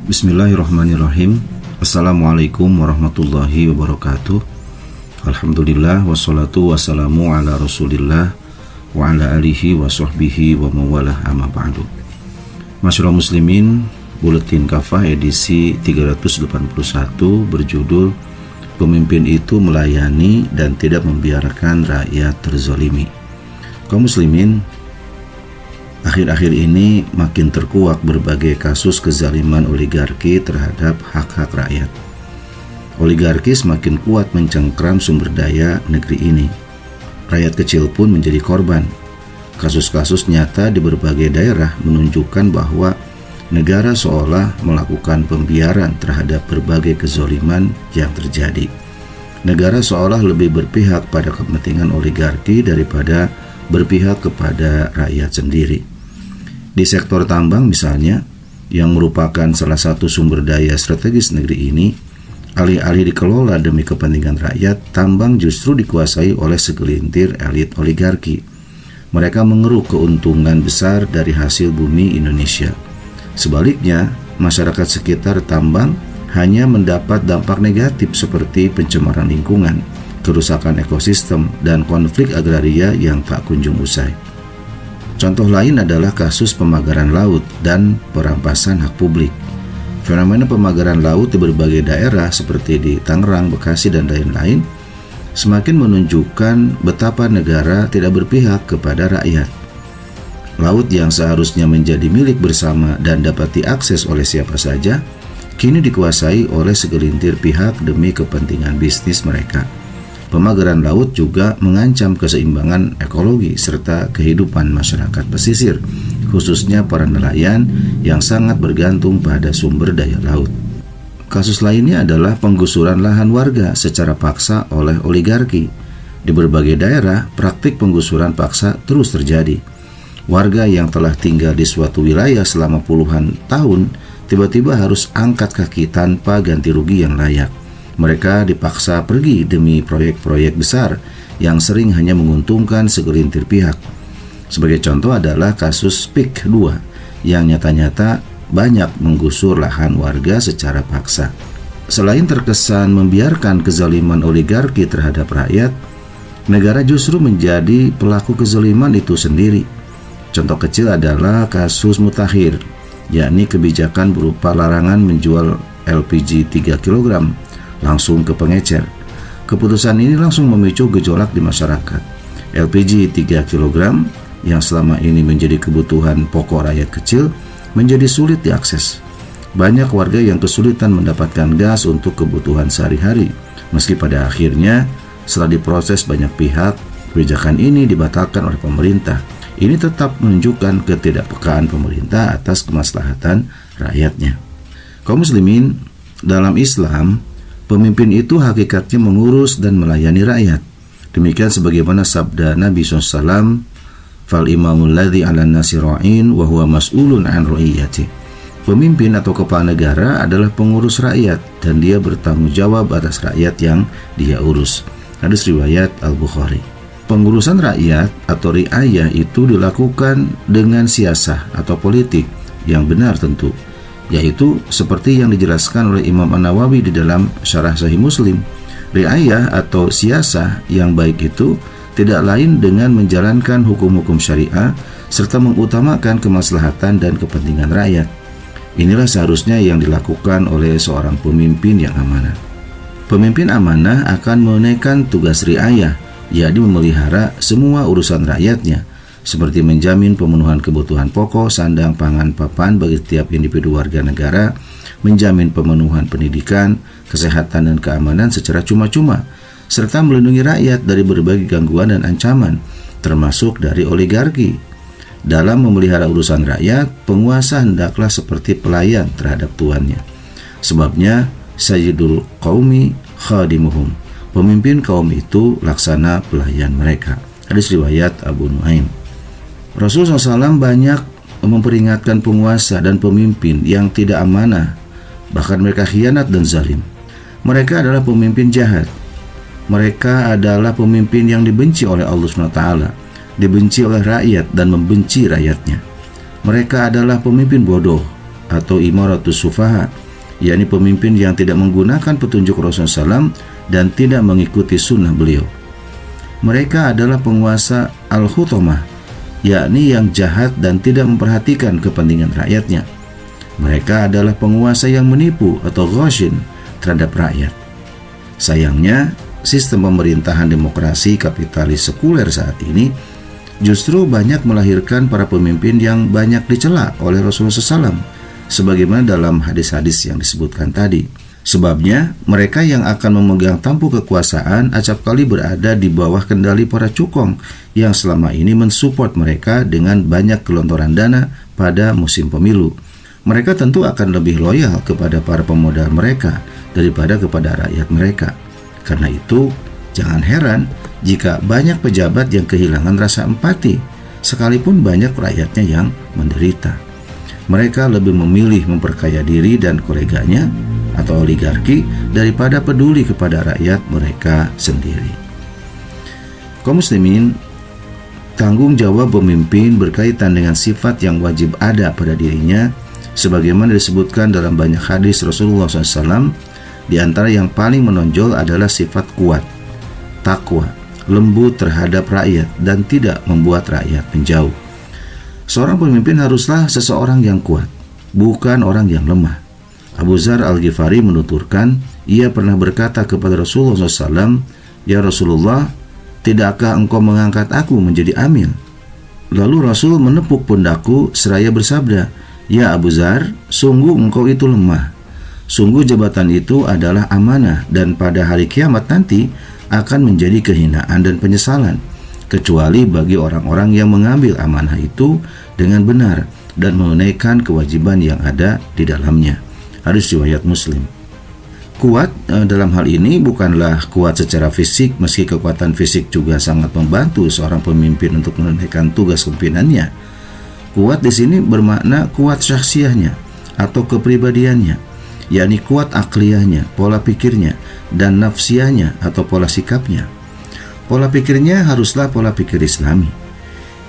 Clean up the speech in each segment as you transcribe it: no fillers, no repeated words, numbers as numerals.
Bismillahirrahmanirrahim. Assalamualaikum warahmatullahi wabarakatuh. Alhamdulillah wassalatu wassalamu ala rasulillah wa ala alihi wa sahbihi wa mawalah amma ba'du. Masyaallah muslimin, Buletin Kafah edisi 381 berjudul Pemimpin itu melayani dan tidak membiarkan rakyat terzalimi. Kaum muslimin, akhir-akhir ini makin terkuak berbagai kasus kezaliman oligarki terhadap hak-hak rakyat. Oligarki semakin kuat mencengkram sumber daya negeri ini. Rakyat kecil pun menjadi korban. Kasus-kasus nyata di berbagai daerah menunjukkan bahwa negara seolah melakukan pembiaran terhadap berbagai kezaliman yang terjadi. Negara seolah lebih berpihak pada kepentingan oligarki daripada berpihak kepada rakyat sendiri. Di sektor tambang misalnya, yang merupakan salah satu sumber daya strategis negeri ini, alih-alih dikelola demi kepentingan rakyat, tambang justru dikuasai oleh segelintir elit oligarki. Mereka mengeruk keuntungan besar dari hasil bumi Indonesia. Sebaliknya, masyarakat sekitar tambang hanya mendapat dampak negatif seperti pencemaran lingkungan, kerusakan ekosistem, dan konflik agraria yang tak kunjung usai. Contoh lain adalah kasus pemagaran laut dan perampasan hak publik. Fenomena pemagaran laut di berbagai daerah seperti di Tangerang, Bekasi, dan lain-lain semakin menunjukkan betapa negara tidak berpihak kepada rakyat. Laut yang seharusnya menjadi milik bersama dan dapat diakses oleh siapa saja, kini dikuasai oleh segelintir pihak demi kepentingan bisnis mereka. Pemagaran laut juga mengancam keseimbangan ekologi serta kehidupan masyarakat pesisir, khususnya para nelayan yang sangat bergantung pada sumber daya laut. Kasus lainnya adalah penggusuran lahan warga secara paksa oleh oligarki. Di berbagai daerah, praktik penggusuran paksa terus terjadi. Warga yang telah tinggal di suatu wilayah selama puluhan tahun tiba-tiba harus angkat kaki tanpa ganti rugi yang layak. Mereka dipaksa pergi demi proyek-proyek besar yang sering hanya menguntungkan segelintir pihak. Sebagai contoh adalah kasus PIK 2 yang nyata-nyata banyak menggusur lahan warga secara paksa. Selain terkesan membiarkan kezaliman oligarki terhadap rakyat, negara justru menjadi pelaku kezaliman itu sendiri. Contoh kecil adalah kasus Mutakhir, yakni kebijakan berupa larangan menjual LPG 3 kg langsung ke pengecer. Keputusan ini langsung memicu gejolak di masyarakat. LPG 3 kg yang selama ini menjadi kebutuhan pokok rakyat kecil menjadi sulit diakses. Banyak warga yang kesulitan mendapatkan gas untuk kebutuhan sehari-hari. Meski pada akhirnya setelah diproses banyak pihak, kebijakan ini dibatalkan oleh pemerintah. Ini tetap menunjukkan ketidakpekaan pemerintah atas kemaslahatan rakyatnya. Kaum muslimin, dalam Islam, pemimpin itu hakikatnya mengurus dan melayani rakyat. Demikian sebagaimana sabda Nabi SAW, "Fal imamul ladzi 'alan nasi ra'in wa huwa mas'ulun 'an ra'iyyati." Pemimpin atau kepala negara adalah pengurus rakyat dan dia bertanggung jawab atas rakyat yang dia urus. Hadis riwayat Al-Bukhari. Pengurusan rakyat atau ri'ayah itu dilakukan dengan siasah atau politik yang benar tentu, yaitu seperti yang dijelaskan oleh Imam An-Nawawi di dalam Syarah Sahih Muslim. Ri'ayah atau siasah yang baik itu tidak lain dengan menjalankan hukum-hukum syariah serta mengutamakan kemaslahatan dan kepentingan rakyat. Inilah seharusnya yang dilakukan oleh seorang pemimpin yang amanah. Pemimpin amanah akan menunaikan tugas ri'ayah, yakni memelihara semua urusan rakyatnya, seperti menjamin pemenuhan kebutuhan pokok, sandang, pangan, papan bagi setiap individu warga negara, menjamin pemenuhan pendidikan, kesehatan, dan keamanan secara cuma-cuma, serta melindungi rakyat dari berbagai gangguan dan ancaman, termasuk dari oligarki. Dalam memelihara urusan rakyat, penguasa hendaklah seperti pelayan terhadap tuannya. Sebabnya, Sayyidul Qaumi Khadimuhum, pemimpin kaum itu laksana pelayan mereka. Hadis riwayat Abu Nuaim. Rasulullah SAW banyak memperingatkan penguasa dan pemimpin yang tidak amanah, bahkan mereka khianat dan zalim. Mereka adalah pemimpin jahat. Mereka adalah pemimpin yang dibenci oleh Allah SWT, dibenci oleh rakyat dan membenci rakyatnya. Mereka adalah pemimpin bodoh, atau imaratus sufaha, yakni pemimpin yang tidak menggunakan petunjuk Rasulullah SAW dan tidak mengikuti sunnah beliau. Mereka adalah penguasa al-hutamah, yakni yang jahat dan tidak memperhatikan kepentingan rakyatnya. Mereka adalah penguasa yang menipu atau ghashin terhadap rakyat. Sayangnya, sistem pemerintahan demokrasi kapitalis sekuler saat ini justru banyak melahirkan para pemimpin yang banyak dicela oleh Rasulullah SAW, sebagaimana dalam hadis-hadis yang disebutkan tadi. Sebabnya, mereka yang akan memegang tampuk kekuasaan acap kali berada di bawah kendali para cukong yang selama ini mensupport mereka dengan banyak gelontoran dana pada musim pemilu. Mereka tentu akan lebih loyal kepada para pemodal mereka daripada kepada rakyat mereka. Karena itu, jangan heran jika banyak pejabat yang kehilangan rasa empati, sekalipun banyak rakyatnya yang menderita. Mereka lebih memilih memperkaya diri dan koleganya atau oligarki daripada peduli kepada rakyat mereka sendiri. Kaum muslimin, tanggung jawab pemimpin berkaitan dengan sifat yang wajib ada pada dirinya, sebagaimana disebutkan dalam banyak hadis Rasulullah SAW. Di antara yang paling menonjol adalah sifat kuat, takwa, lembut terhadap rakyat, dan tidak membuat rakyat menjauh. Seorang pemimpin haruslah seseorang yang kuat, bukan orang yang lemah. Abu Dzar Al-Ghifari menuturkan, ia pernah berkata kepada Rasulullah SAW, "Ya Rasulullah, tidakkah engkau mengangkat aku menjadi amir?" Lalu Rasul menepuk pundakku seraya bersabda, "Ya Abu Dzar, sungguh engkau itu lemah. Sungguh jabatan itu adalah amanah dan pada hari kiamat nanti akan menjadi kehinaan dan penyesalan, kecuali bagi orang-orang yang mengambil amanah itu dengan benar dan menunaikan kewajiban yang ada di dalamnya." Hadis riwayat Muslim. Kuat dalam hal ini bukanlah kuat secara fisik, meski kekuatan fisik juga sangat membantu seorang pemimpin untuk menunaikan tugas kepimpinannya. Kuat di sini bermakna kuat syakhsiahnya atau kepribadiannya, yakni kuat akliyahnya, pola pikirnya, dan nafsiyahnya atau pola sikapnya. Pola pikirnya haruslah pola pikir Islami.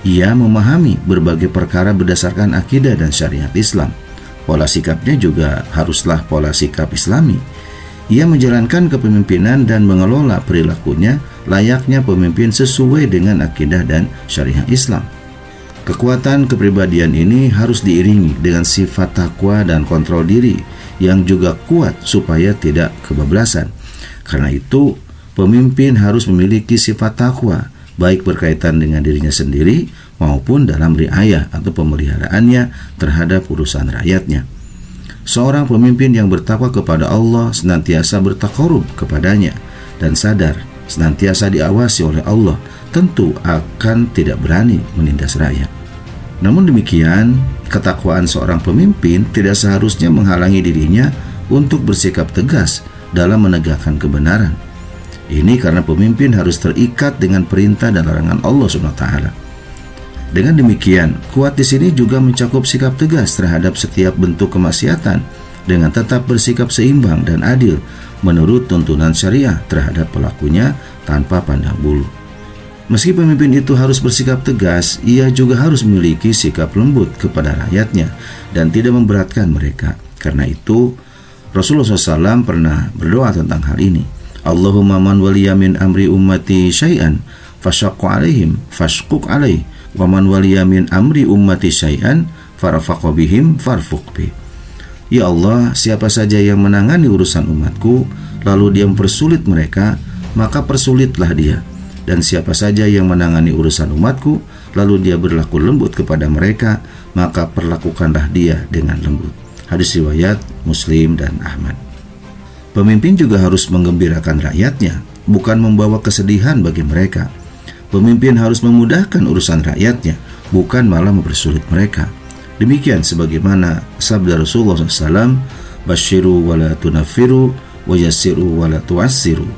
Ia memahami berbagai perkara berdasarkan akidah dan syariat Islam. Pola sikapnya juga haruslah pola sikap Islami. Ia menjalankan kepemimpinan dan mengelola perilakunya layaknya pemimpin sesuai dengan akidah dan syariat Islam. Kekuatan kepribadian ini harus diiringi dengan sifat takwa dan kontrol diri yang juga kuat supaya tidak kebablasan. Karena itu, pemimpin harus memiliki sifat takwa, baik berkaitan dengan dirinya sendiri maupun dalam riayah atau pemeliharaannya terhadap urusan rakyatnya. Seorang pemimpin yang bertakwa kepada Allah senantiasa bertakarub kepadanya dan sadar senantiasa diawasi oleh Allah, tentu akan tidak berani menindas rakyat. Namun demikian, ketakwaan seorang pemimpin tidak seharusnya menghalangi dirinya untuk bersikap tegas dalam menegakkan kebenaran. Ini karena pemimpin harus terikat dengan perintah dan larangan Allah SWT. Dengan demikian, kuat di sini juga mencakup sikap tegas terhadap setiap bentuk kemaksiatan dengan tetap bersikap seimbang dan adil menurut tuntunan syariah terhadap pelakunya tanpa pandang bulu. Meski pemimpin itu harus bersikap tegas, ia juga harus memiliki sikap lembut kepada rakyatnya dan tidak memberatkan mereka. Karena itu, Rasulullah SAW pernah berdoa tentang hal ini. Allahumma man waliya min amri ummati syai'an fasyaqqa alaihim fashquq alaih wa man waliya min amri ummati syai'an farafaqqa bihim farfuq bih. Ya Allah, siapa saja yang menangani urusan umatku lalu dia mempersulit mereka, maka persulitlah dia. Dan siapa saja yang menangani urusan umatku lalu dia berlaku lembut kepada mereka, maka perlakukanlah dia dengan lembut. Hadis riwayat Muslim dan Ahmad. Pemimpin juga harus menggembirakan rakyatnya, bukan membawa kesedihan bagi mereka. Pemimpin harus memudahkan urusan rakyatnya, bukan malah mempersulit mereka. Demikian sebagaimana sabda Rasulullah SAW, "Basyiru wa la tunaffiru, wa yassiru wa la tu'assiru."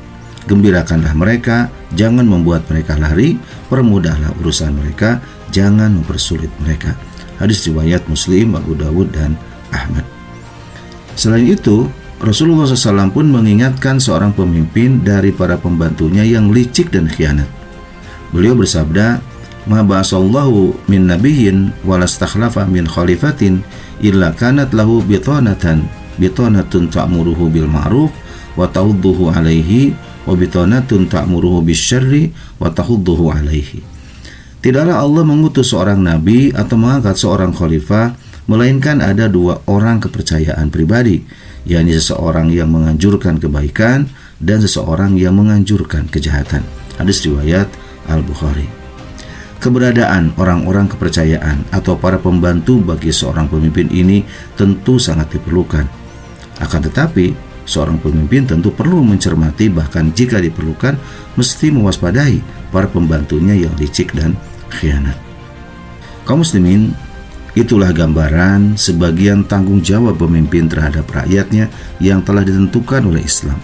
Gembirakanlah mereka, jangan membuat mereka lari, permudahlah urusan mereka, jangan mempersulit mereka. Hadis riwayat Muslim, Abu Dawud, dan Ahmad. Selain itu, Rasulullah SAW pun mengingatkan seorang pemimpin dari para pembantunya yang licik dan khianat. Beliau bersabda, ma ba'asallahu min nabiyyin walastakhlafa min khalifatin illa kanat lahu bitanatun ta'muruhu bil ma'ruf wa tahudduhu alaihi wa bitanatun ta'muruhu bisyarri wa tahudduhu alaihi. Tidaklah Allah mengutus seorang nabi atau mengangkat seorang khalifah, melainkan ada dua orang kepercayaan pribadi, yakni seseorang yang menganjurkan kebaikan dan seseorang yang menganjurkan kejahatan. Hadis riwayat Al-Bukhari. Keberadaan orang-orang kepercayaan atau para pembantu bagi seorang pemimpin ini tentu sangat diperlukan. Akan tetapi, seorang pemimpin tentu perlu mencermati, bahkan jika diperlukan, mesti mewaspadai para pembantunya yang licik dan khianat. Kaum muslimin, itulah gambaran sebagian tanggung jawab pemimpin terhadap rakyatnya yang telah ditentukan oleh Islam.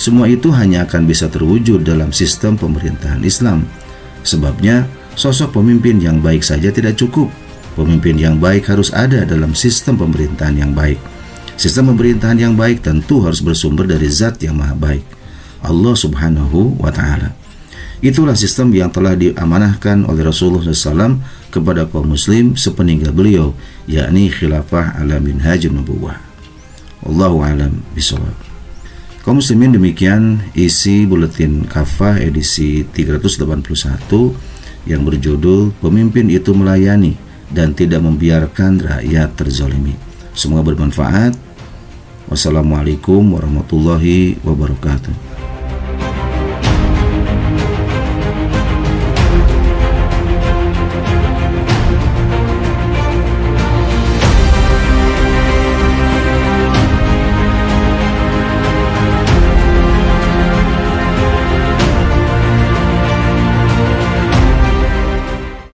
Semua itu hanya akan bisa terwujud dalam sistem pemerintahan Islam. Sebabnya, sosok pemimpin yang baik saja tidak cukup. Pemimpin yang baik harus ada dalam sistem pemerintahan yang baik. Sistem pemerintahan yang baik tentu harus bersumber dari Zat yang Maha Baik, Allah Subhanahu wa Ta'ala. Itulah sistem yang telah diamanahkan oleh Rasulullah SAW kepada kaum muslim sepeninggal beliau, yakni khilafah ala minhajun nubuwah. Wallahu a'lam bishawab. Kaum muslimin, demikian isi buletin Kafah edisi 381 yang berjudul Pemimpin itu Melayani dan Tidak Membiarkan Rakyat Terzalimi. Semoga bermanfaat. Wassalamualaikum warahmatullahi wabarakatuh.